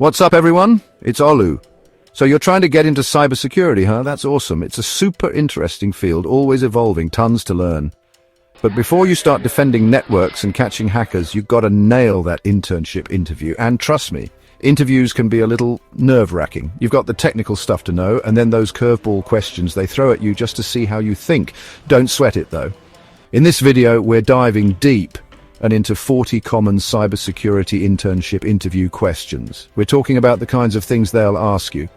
What's up, everyone? It's Olu. So you're trying to get into cybersecurity, huh? That's awesome. It's a super interesting field, always evolving, tons to learn. But before you start defending networks and catching hackers, you've got to nail that internship interview. And trust me, interviews can be a little nerve-wracking. You've got the technical stuff to know, and then those curveball questions they throw at you just to see how you think. Don't sweat it, though. In this video, we're diving deep and into 40 common cybersecurity internship interview questions. We're talking about the kinds of things they'll ask you,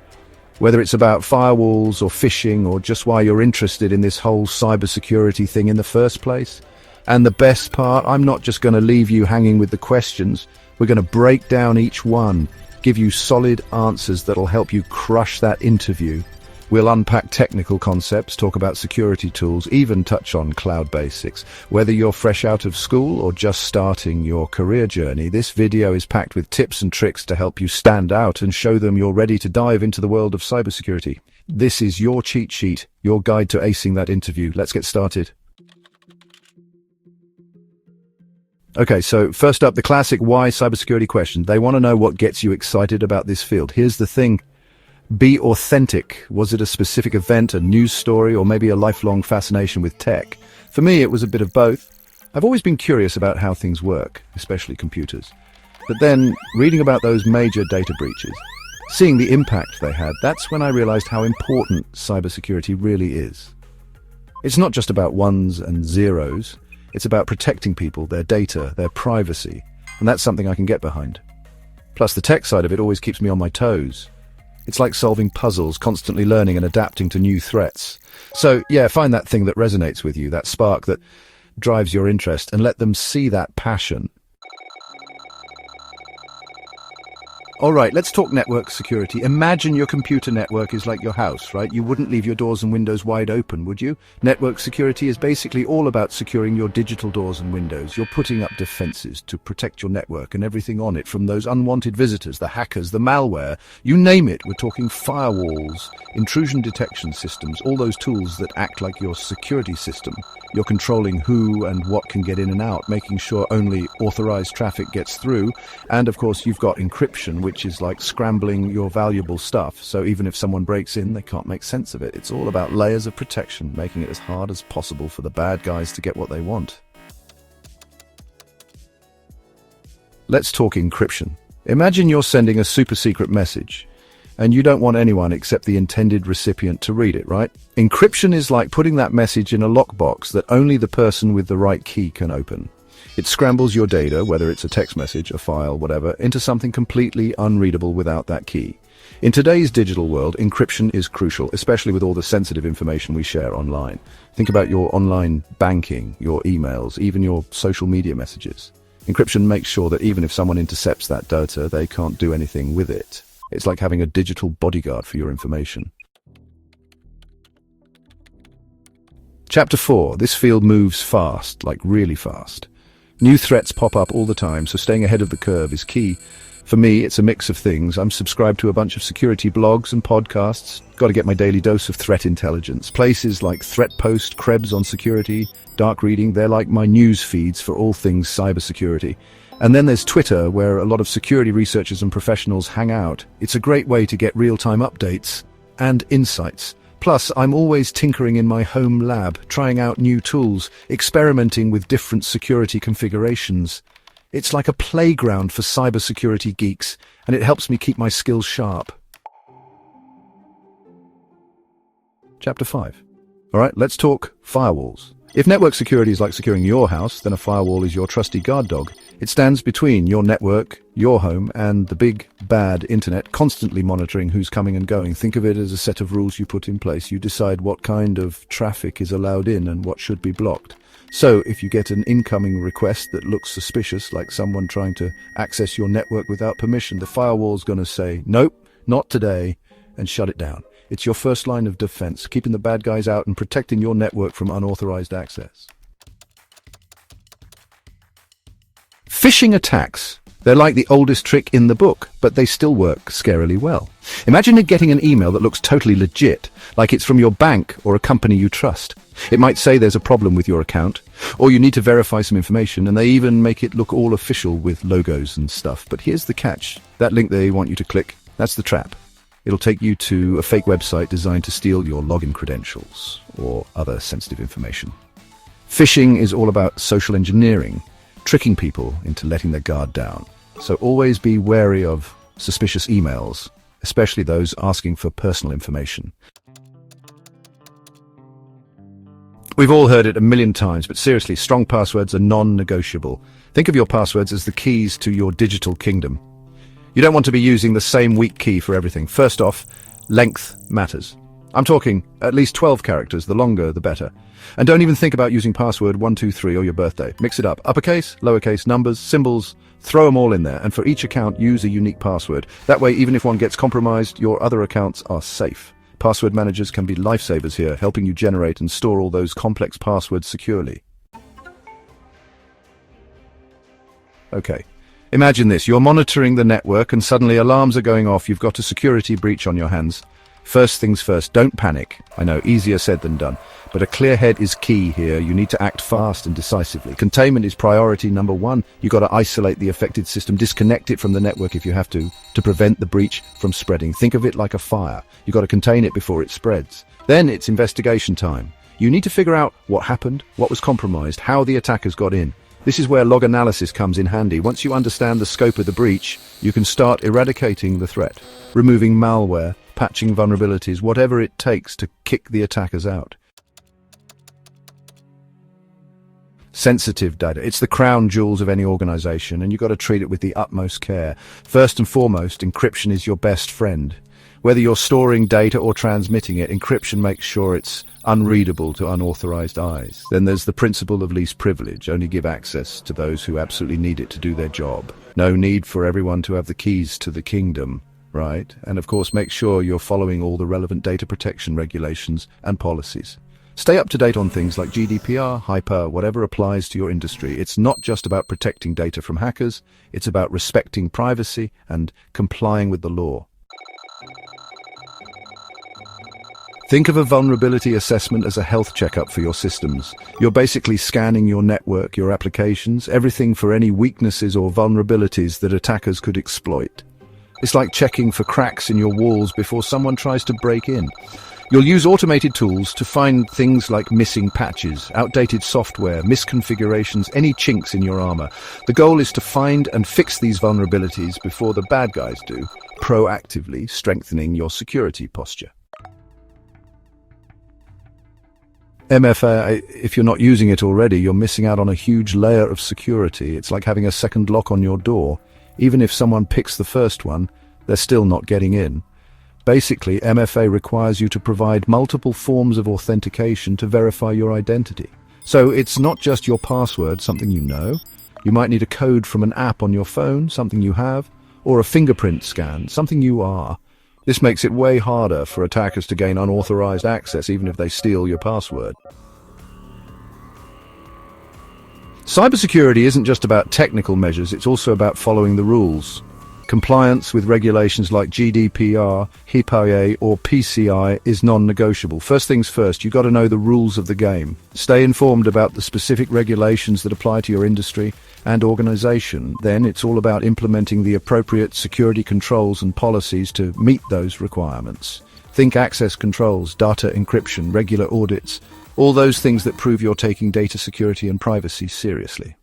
whether it's about firewalls or phishing or just why you're interested in this whole cybersecurity thing in the first place. And the best part, I'm not just going to leave you hanging with the questions. We're going to break down each one, give you solid answers that'll help you crush that interview. We'll unpack technical concepts, talk about security tools, even touch on cloud basics. Whether you're fresh out of school or just starting your career journey, this video is packed with tips and tricks to help you stand out and show them you're ready to dive into the world of cybersecurity. This is your cheat sheet, your guide to acing that interview. Let's get started. Okay, so first up, the classic why cybersecurity question. They want to know what gets you excited about this field. Here's the thing. Be authentic. Was it a specific event, a news story, or maybe a lifelong fascination with tech? For me, it was a bit of both. I've always been curious about how things work, especially computers. But then, reading about those major data breaches, seeing the impact they had, that's when I realized how important cybersecurity really is. It's not just about ones and zeros. It's about protecting people, their data, their privacy, and that's something I can get behind. Plus, the tech side of it always keeps me on my toes. It's like solving puzzles, constantly learning and adapting to new threats. So, yeah, find that thing that resonates with you, that spark that drives your interest, and let them see that passion. All right, let's talk network security. Imagine your computer network is like your house, right? You wouldn't leave your doors and windows wide open, would you? Network security is basically all about securing your digital doors and windows. You're putting up defenses to protect your network and everything on it, from those unwanted visitors, the hackers, the malware, you name it. We're talking firewalls, intrusion detection systems, all those tools that act like your security system. You're controlling who and what can get in and out, making sure only authorized traffic gets through. And of course, you've got encryption, which is like scrambling your valuable stuff. So even if someone breaks in, they can't make sense of it. It's all about layers of protection, making it as hard as possible for the bad guys to get what they want. Let's talk encryption. Imagine you're sending a super secret message, and you don't want anyone except the intended recipient to read it, right? Encryption is like putting that message in a lockbox that only the person with the right key can open. It scrambles your data, whether it's a text message, a file, whatever, into something completely unreadable without that key. In today's digital world, encryption is crucial, especially with all the sensitive information we share online. Think about your online banking, your emails, even your social media messages. Encryption makes sure that even if someone intercepts that data, they can't do anything with it. It's like having a digital bodyguard for your information. Chapter 4. This field moves fast, like really fast. New threats pop up all the time, so staying ahead of the curve is key. For me, it's a mix of things. I'm subscribed to a bunch of security blogs and podcasts. Got to get my daily dose of threat intelligence. Places like ThreatPost, Krebs on security, Dark Reading, they're like my news feeds for all things cybersecurity. And then there's Twitter, where a lot of security researchers and professionals hang out. It's a great way to get real-time updates and insights. Plus, I'm always tinkering in my home lab, trying out new tools, experimenting with different security configurations. It's like a playground for cybersecurity geeks, and it helps me keep my skills sharp. Chapter 5. All right, let's talk firewalls. If network security is like securing your house, then a firewall is your trusty guard dog. It stands between your network, your home, and the big, bad internet, constantly monitoring who's coming and going. Think of it as a set of rules you put in place. You decide what kind of traffic is allowed in and what should be blocked. So, if you get an incoming request that looks suspicious, like someone trying to access your network without permission, the firewall's going to say, "Nope, not today," and shut it down. It's your first line of defense, keeping the bad guys out and protecting your network from unauthorized access. Phishing attacks. They're like the oldest trick in the book, but they still work scarily well. Imagine getting an email that looks totally legit, like it's from your bank or a company you trust. It might say there's a problem with your account. Or you need to verify some information, and they even make it look all official with logos and stuff. But here's the catch. That link they want you to click, that's the trap. It'll take you to a fake website designed to steal your login credentials or other sensitive information. Phishing is all about social engineering, tricking people into letting their guard down. So always be wary of suspicious emails, especially those asking for personal information. We've all heard it a million times, but seriously, strong passwords are non-negotiable. Think of your passwords as the keys to your digital kingdom. You don't want to be using the same weak key for everything. First off, length matters. I'm talking at least 12 characters, the longer the better. And don't even think about using password 123 or your birthday. Mix it up. Uppercase, lowercase, numbers, symbols, throw them all in there. And for each account, use a unique password. That way, even if one gets compromised, your other accounts are safe. Password managers can be lifesavers here, helping you generate and store all those complex passwords securely. Okay. Imagine this, you're monitoring the network and suddenly alarms are going off, you've got a security breach on your hands. First things first, don't panic. I know, easier said than done. But a clear head is key here. You need to act fast and decisively. Containment is priority number one. You've got to isolate the affected system, disconnect it from the network if you have to prevent the breach from spreading. Think of it like a fire. You've got to contain it before it spreads. Then it's investigation time. You need to figure out what happened, what was compromised, how the attackers got in. This is where log analysis comes in handy. Once you understand the scope of the breach, you can start eradicating the threat, removing malware, patching vulnerabilities, whatever it takes to kick the attackers out. Sensitive data. It's the crown jewels of any organization, and you've got to treat it with the utmost care. First and foremost, encryption is your best friend. Whether you're storing data or transmitting it, encryption makes sure it's unreadable to unauthorized eyes. Then there's the principle of least privilege. Only give access to those who absolutely need it to do their job. No need for everyone to have the keys to the kingdom, right? And of course, make sure you're following all the relevant data protection regulations and policies. Stay up to date on things like GDPR, HIPAA, whatever applies to your industry. It's not just about protecting data from hackers, it's about respecting privacy and complying with the law. Think of a vulnerability assessment as a health checkup for your systems. You're basically scanning your network, your applications, everything for any weaknesses or vulnerabilities that attackers could exploit. It's like checking for cracks in your walls before someone tries to break in. You'll use automated tools to find things like missing patches, outdated software, misconfigurations, any chinks in your armor. The goal is to find and fix these vulnerabilities before the bad guys do, proactively strengthening your security posture. MFA, if you're not using it already, you're missing out on a huge layer of security. It's like having a second lock on your door. Even if someone picks the first one, they're still not getting in. Basically, MFA requires you to provide multiple forms of authentication to verify your identity. So it's not just your password, something you know. You might need a code from an app on your phone, something you have, or a fingerprint scan, something you are. This makes it way harder for attackers to gain unauthorized access, even if they steal your password. Cybersecurity isn't just about technical measures, it's also about following the rules. Compliance with regulations like GDPR, HIPAA, or PCI is non-negotiable. First things first, you've got to know the rules of the game. Stay informed about the specific regulations that apply to your industry and organization. Then it's all about implementing the appropriate security controls and policies to meet those requirements. Think access controls, data encryption, regular audits, all those things that prove you're taking data security and privacy seriously.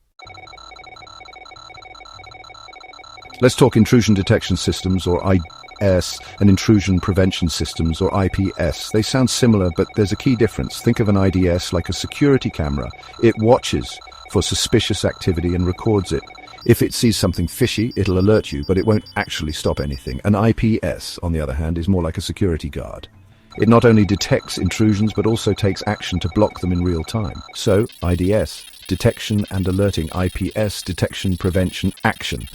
Let's talk intrusion detection systems, or IDS, and intrusion prevention systems, or IPS. They sound similar, but there's a key difference. Think of an IDS like a security camera. It watches for suspicious activity and records it. If it sees something fishy, it'll alert you, but it won't actually stop anything. An IPS, on the other hand, is more like a security guard. It not only detects intrusions, but also takes action to block them in real time. So, IDS, detection and alerting. IPS, detection, prevention, action.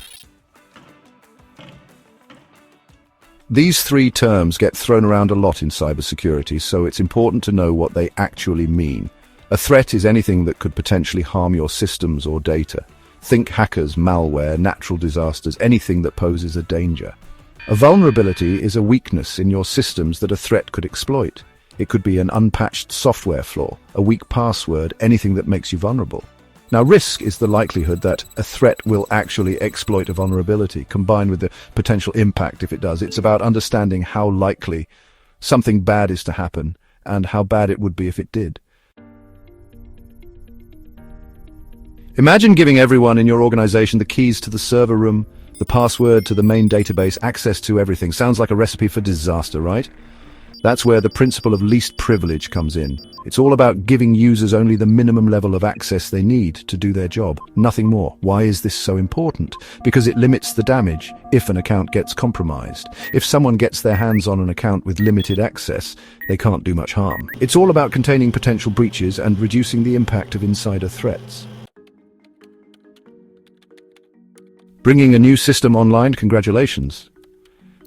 These three terms get thrown around a lot in cybersecurity, so it's important to know what they actually mean. A threat is anything that could potentially harm your systems or data. Think hackers, malware, natural disasters, anything that poses a danger. A vulnerability is a weakness in your systems that a threat could exploit. It could be an unpatched software flaw, a weak password, anything that makes you vulnerable. Now, risk is the likelihood that a threat will actually exploit a vulnerability, combined with the potential impact if it does. It's about understanding how likely something bad is to happen and how bad it would be if it did. Imagine giving everyone in your organization the keys to the server room, the password to the main database, access to everything. Sounds like a recipe for disaster, right? That's where the principle of least privilege comes in. It's all about giving users only the minimum level of access they need to do their job, nothing more. Why is this so important? Because it limits the damage if an account gets compromised. If someone gets their hands on an account with limited access, they can't do much harm. It's all about containing potential breaches and reducing the impact of insider threats. Bringing a new system online, congratulations.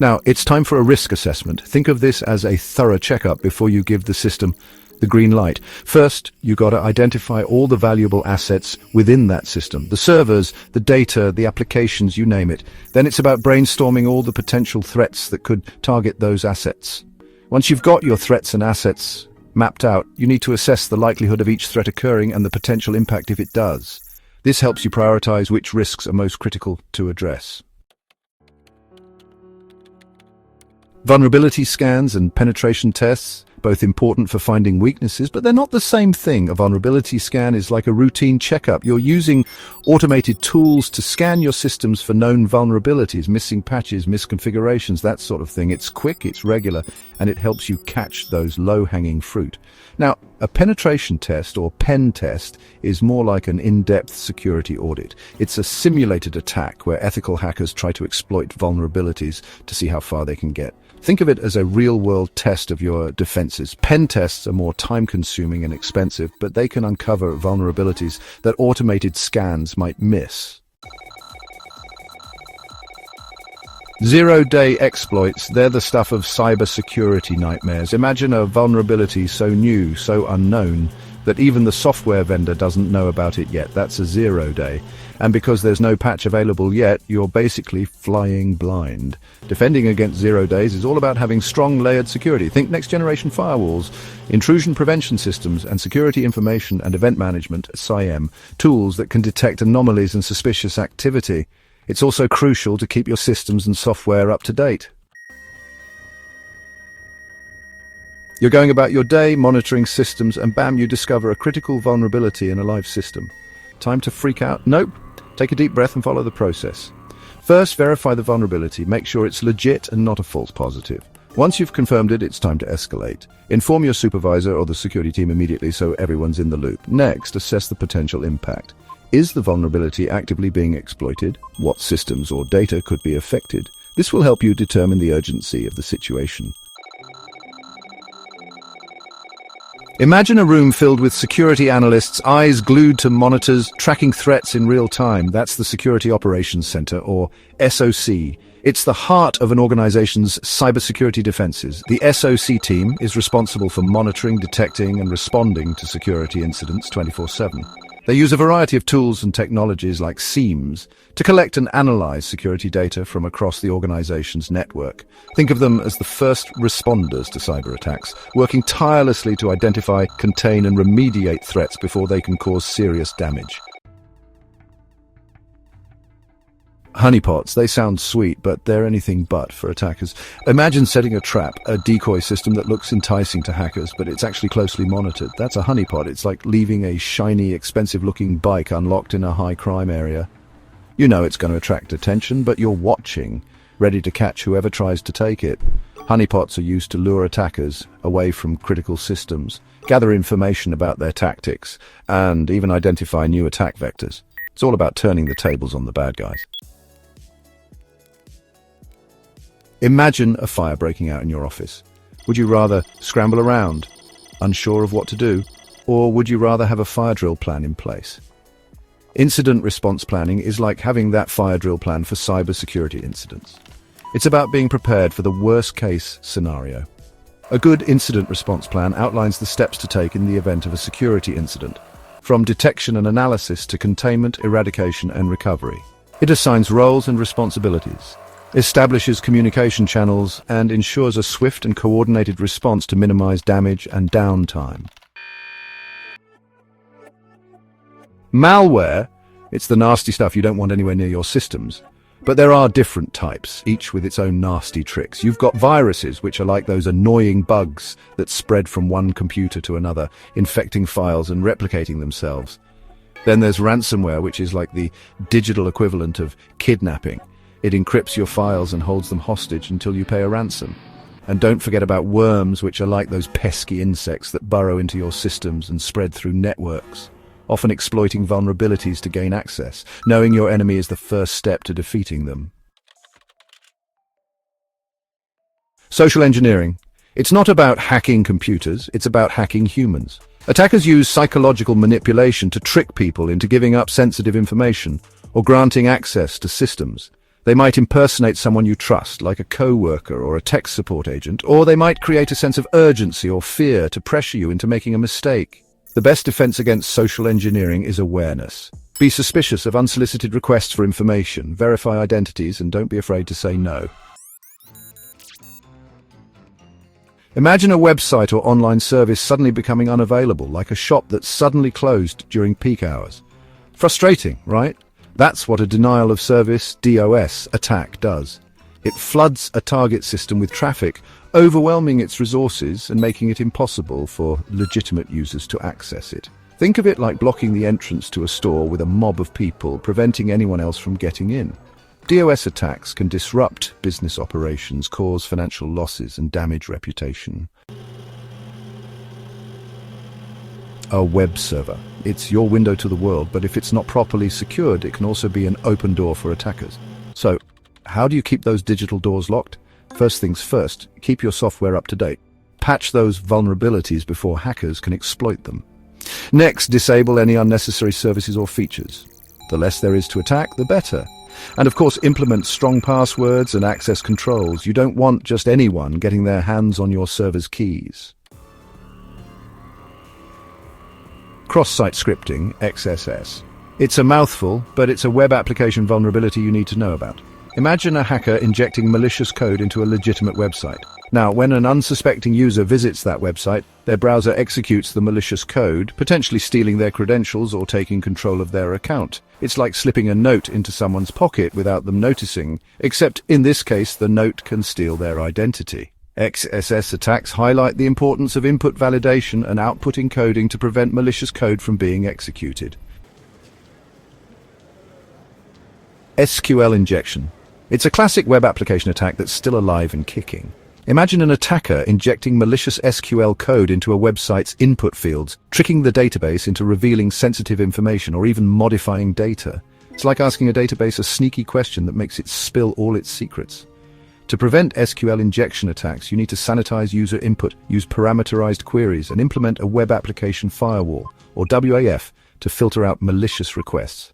Now, it's time for a risk assessment. Think of this as a thorough checkup before you give the system the green light. First, you got to identify all the valuable assets within that system. The servers, the data, the applications, you name it. Then it's about brainstorming all the potential threats that could target those assets. Once you've got your threats and assets mapped out, you need to assess the likelihood of each threat occurring and the potential impact if it does. This helps you prioritize which risks are most critical to address. Vulnerability scans and penetration tests, both important for finding weaknesses, but they're not the same thing. A vulnerability scan is like a routine checkup. You're using automated tools to scan your systems for known vulnerabilities, missing patches, misconfigurations, that sort of thing. It's quick, it's regular, and it helps you catch those low-hanging fruit. Now, a penetration test, or pen test, is more like an in-depth security audit. It's a simulated attack where ethical hackers try to exploit vulnerabilities to see how far they can get. Think of it as a real-world test of your defenses. Pen tests are more time-consuming and expensive, but they can uncover vulnerabilities that automated scans might miss. Zero-day exploits, they're the stuff of cybersecurity nightmares. Imagine a vulnerability so new, so unknown, that even the software vendor doesn't know about it yet. That's a 0 day. And because there's no patch available yet, you're basically flying blind. Defending against 0 days is all about having strong layered security. Think next-generation firewalls, intrusion prevention systems, and security information and event management, SIEM, tools that can detect anomalies and suspicious activity. It's also crucial to keep your systems and software up to date. You're going about your day, monitoring systems, and bam, you discover a critical vulnerability in a live system. Time to freak out? Nope. Take a deep breath and follow the process. First, verify the vulnerability. Make sure it's legit and not a false positive. Once you've confirmed it, it's time to escalate. Inform your supervisor or the security team immediately so everyone's in the loop. Next, assess the potential impact. Is the vulnerability actively being exploited? What systems or data could be affected? This will help you determine the urgency of the situation. Imagine a room filled with security analysts, eyes glued to monitors, tracking threats in real time. That's the Security Operations Center, or SOC. It's the heart of an organization's cybersecurity defenses. The SOC team is responsible for monitoring, detecting, and responding to security incidents 24/7. They use a variety of tools and technologies like SIEMs to collect and analyze security data from across the organization's network. Think of them as the first responders to cyber attacks, working tirelessly to identify, contain, and remediate threats before they can cause serious damage. Honeypots, they sound sweet, but they're anything but for attackers. Imagine setting a trap, a decoy system that looks enticing to hackers, but it's actually closely monitored. That's a honeypot. It's like leaving a shiny, expensive-looking bike unlocked in a high-crime area. You know it's going to attract attention, but you're watching, ready to catch whoever tries to take it. Honeypots are used to lure attackers away from critical systems, gather information about their tactics, and even identify new attack vectors. It's all about turning the tables on the bad guys. Imagine a fire breaking out in your office. Would you rather scramble around, unsure of what to do, or would you rather have a fire drill plan in place? Incident response planning is like having that fire drill plan for cybersecurity incidents. It's about being prepared for the worst-case scenario. A good incident response plan outlines the steps to take in the event of a security incident, from detection and analysis to containment, eradication, and recovery. It assigns roles and responsibilities, establishes communication channels, and ensures a swift and coordinated response to minimize damage and downtime. Malware, it's the nasty stuff you don't want anywhere near your systems. But there are different types, each with its own nasty tricks. You've got viruses, which are like those annoying bugs that spread from one computer to another, infecting files and replicating themselves. Then there's ransomware, which is like the digital equivalent of kidnapping. It encrypts your files and holds them hostage until you pay a ransom. And don't forget about worms, which are like those pesky insects that burrow into your systems and spread through networks, often exploiting vulnerabilities to gain access. Knowing your enemy is the first step to defeating them. Social engineering. It's not about hacking computers, it's about hacking humans. Attackers use psychological manipulation to trick people into giving up sensitive information or granting access to systems. They might impersonate someone you trust, like a co-worker or a tech support agent, or they might create a sense of urgency or fear to pressure you into making a mistake. The best defense against social engineering is awareness. Be suspicious of unsolicited requests for information, verify identities, and don't be afraid to say no. Imagine a website or online service suddenly becoming unavailable, like a shop that's suddenly closed during peak hours. Frustrating, right? That's what a denial of service (DOS) attack does. It floods a target system with traffic, overwhelming its resources and making it impossible for legitimate users to access it. Think of it like blocking the entrance to a store with a mob of people, preventing anyone else from getting in. DOS attacks can disrupt business operations, cause financial losses, and damage reputation. A web server. It's your window to the world, but if it's not properly secured, it can also be an open door for attackers. So, how do you keep those digital doors locked? First things first, keep your software up to date. Patch those vulnerabilities before hackers can exploit them. Next, disable any unnecessary services or features. The less there is to attack, the better. And of course, implement strong passwords and access controls. You don't want just anyone getting their hands on your server's keys. Cross-site scripting, XSS. It's a mouthful, but it's a web application vulnerability you need to know about. Imagine a hacker injecting malicious code into a legitimate website. Now, when an unsuspecting user visits that website, their browser executes the malicious code, potentially stealing their credentials or taking control of their account. It's like slipping a note into someone's pocket without them noticing, except in this case, the note can steal their identity. XSS attacks highlight the importance of input validation and output encoding to prevent malicious code from being executed. SQL injection. It's a classic web application attack that's still alive and kicking. Imagine an attacker injecting malicious SQL code into a website's input fields, tricking the database into revealing sensitive information or even modifying data. It's like asking a database a sneaky question that makes it spill all its secrets. To prevent SQL injection attacks, you need to sanitize user input, use parameterized queries, and implement a web application firewall, or WAF, to filter out malicious requests.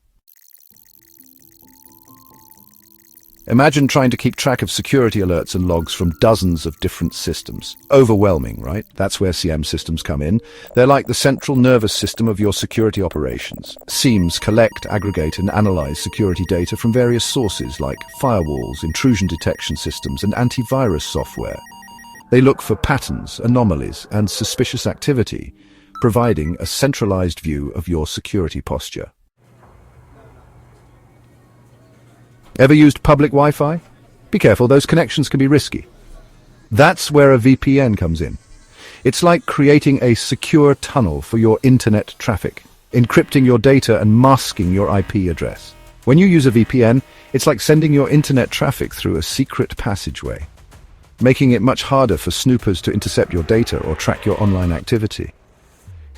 Imagine trying to keep track of security alerts and logs from dozens of different systems. Overwhelming, right? That's where SIEM systems come in. They're like the central nervous system of your security operations. SIEMs collect, aggregate, and analyze security data from various sources like firewalls, intrusion detection systems, and antivirus software. They look for patterns, anomalies, and suspicious activity, providing a centralized view of your security posture. Ever used public Wi-Fi? Be careful, those connections can be risky. That's where a VPN comes in. It's like creating a secure tunnel for your internet traffic, encrypting your data and masking your IP address. When you use a VPN, it's like sending your internet traffic through a secret passageway, making it much harder for snoopers to intercept your data or track your online activity.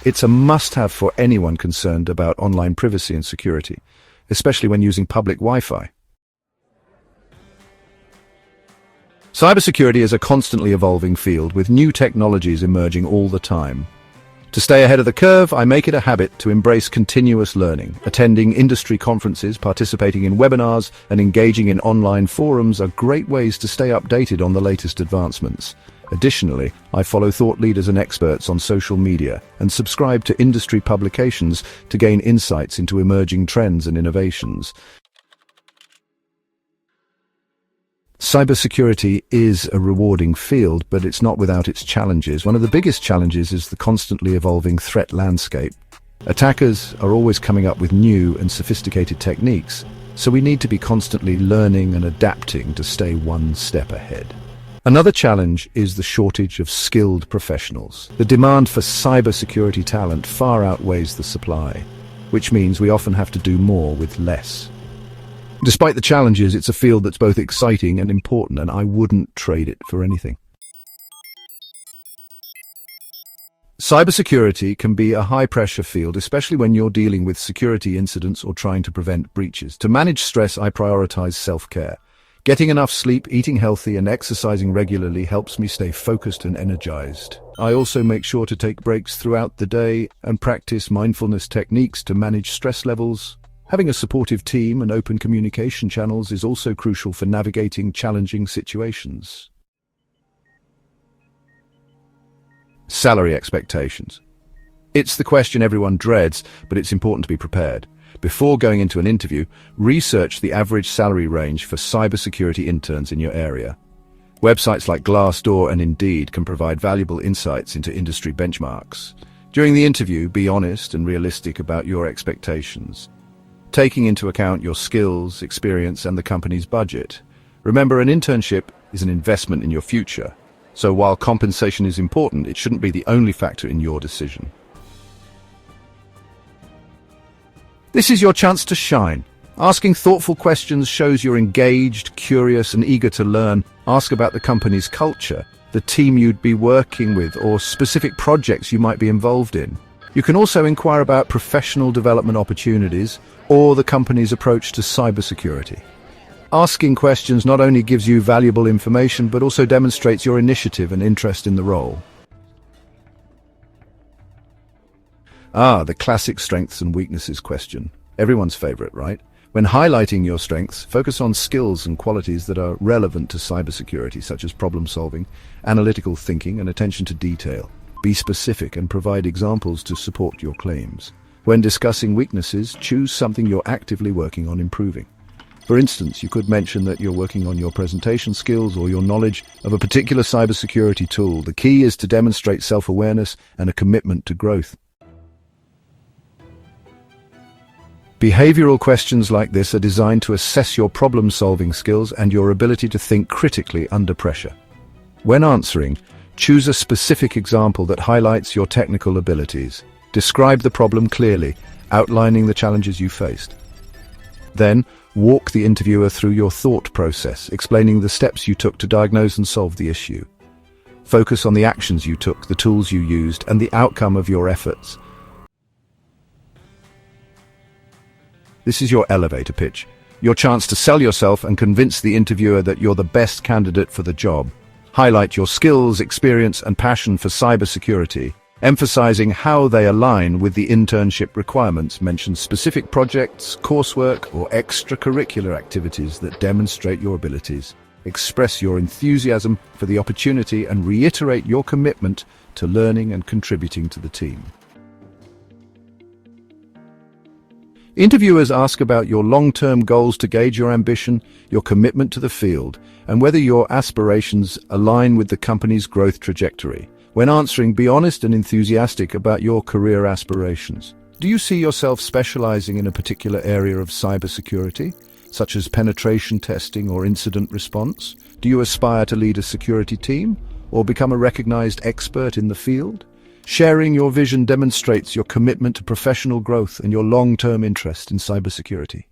It's a must-have for anyone concerned about online privacy and security, especially when using public Wi-Fi. Cybersecurity is a constantly evolving field with new technologies emerging all the time. To stay ahead of the curve, I make it a habit to embrace continuous learning. Attending industry conferences, participating in webinars, and engaging in online forums are great ways to stay updated on the latest advancements. Additionally, I follow thought leaders and experts on social media and subscribe to industry publications to gain insights into emerging trends and innovations. Cybersecurity is a rewarding field, but it's not without its challenges. One of the biggest challenges is the constantly evolving threat landscape. Attackers are always coming up with new and sophisticated techniques, so we need to be constantly learning and adapting to stay one step ahead. Another challenge is the shortage of skilled professionals. The demand for cybersecurity talent far outweighs the supply, which means we often have to do more with less. Despite the challenges, it's a field that's both exciting and important, and I wouldn't trade it for anything. Cybersecurity can be a high-pressure field, especially when you're dealing with security incidents or trying to prevent breaches. To manage stress, I prioritize self-care. Getting enough sleep, eating healthy, and exercising regularly helps me stay focused and energized. I also make sure to take breaks throughout the day and practice mindfulness techniques to manage stress levels. Having a supportive team and open communication channels is also crucial for navigating challenging situations. Salary expectations. It's the question everyone dreads, but it's important to be prepared. Before going into an interview, research the average salary range for cybersecurity interns in your area. Websites like Glassdoor and Indeed can provide valuable insights into industry benchmarks. During the interview, be honest and realistic about your expectations, taking into account your skills, experience, and the company's budget. Remember, an internship is an investment in your future, so while compensation is important, it shouldn't be the only factor in your decision. This is your chance to shine. Asking thoughtful questions shows you're engaged, curious, and eager to learn. Ask about the company's culture, the team you'd be working with, or specific projects you might be involved in. You can also inquire about professional development opportunities or the company's approach to cybersecurity. Asking questions not only gives you valuable information, but also demonstrates your initiative and interest in the role. The classic strengths and weaknesses question. Everyone's favorite, right? When highlighting your strengths, focus on skills and qualities that are relevant to cybersecurity, such as problem-solving, analytical thinking, and attention to detail. Be specific and provide examples to support your claims. When discussing weaknesses, choose something you're actively working on improving. For instance, you could mention that you're working on your presentation skills or your knowledge of a particular cybersecurity tool. The key is to demonstrate self-awareness and a commitment to growth. Behavioral questions like this are designed to assess your problem-solving skills and your ability to think critically under pressure. When answering, choose a specific example that highlights your technical abilities. Describe the problem clearly, outlining the challenges you faced. Then, walk the interviewer through your thought process, explaining the steps you took to diagnose and solve the issue. Focus on the actions you took, the tools you used, and the outcome of your efforts. This is your elevator pitch, your chance to sell yourself and convince the interviewer that you're the best candidate for the job. Highlight your skills, experience, and passion for cybersecurity, emphasizing how they align with the internship requirements. Mention specific projects, coursework, or extracurricular activities that demonstrate your abilities. Express your enthusiasm for the opportunity and reiterate your commitment to learning and contributing to the team. Interviewers ask about your long-term goals to gauge your ambition, your commitment to the field, and whether your aspirations align with the company's growth trajectory. When answering, be honest and enthusiastic about your career aspirations. Do you see yourself specializing in a particular area of cybersecurity, such as penetration testing or incident response? Do you aspire to lead a security team or become a recognized expert in the field? Sharing your vision demonstrates your commitment to professional growth and your long-term interest in cybersecurity.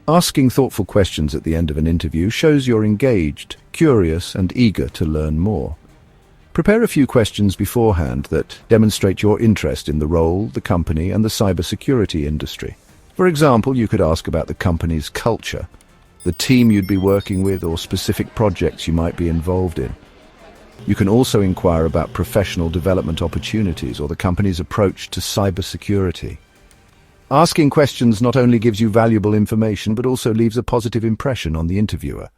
Asking thoughtful questions at the end of an interview shows you're engaged, curious, and eager to learn more. Prepare a few questions beforehand that demonstrate your interest in the role, the company, and the cybersecurity industry. For example, you could ask about the company's culture, the team you'd be working with, or specific projects you might be involved in. You can also inquire about professional development opportunities or the company's approach to cybersecurity. Asking questions not only gives you valuable information, but also leaves a positive impression on the interviewer.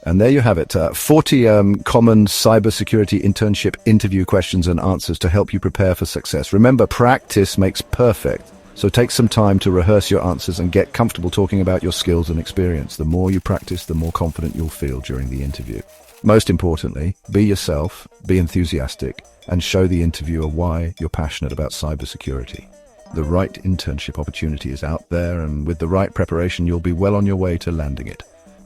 And there you have it, 40 common cybersecurity internship interview questions and answers to help you prepare for success. Remember, practice makes perfect, So take some time to rehearse your answers and get comfortable talking about your skills and experience. The more you practice, the more confident you'll feel during the interview. Most importantly, be yourself, be enthusiastic, and show the interviewer why you're passionate about cybersecurity. The right internship opportunity is out there, and with the right preparation, you'll be well on your way to landing it.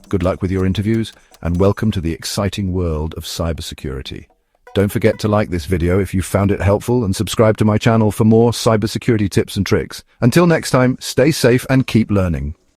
Good luck with your interviews, and welcome to the exciting world of cybersecurity. Don't forget to like this video if you found it helpful, and subscribe to my channel for more cybersecurity tips and tricks. Until next time, stay safe and keep learning.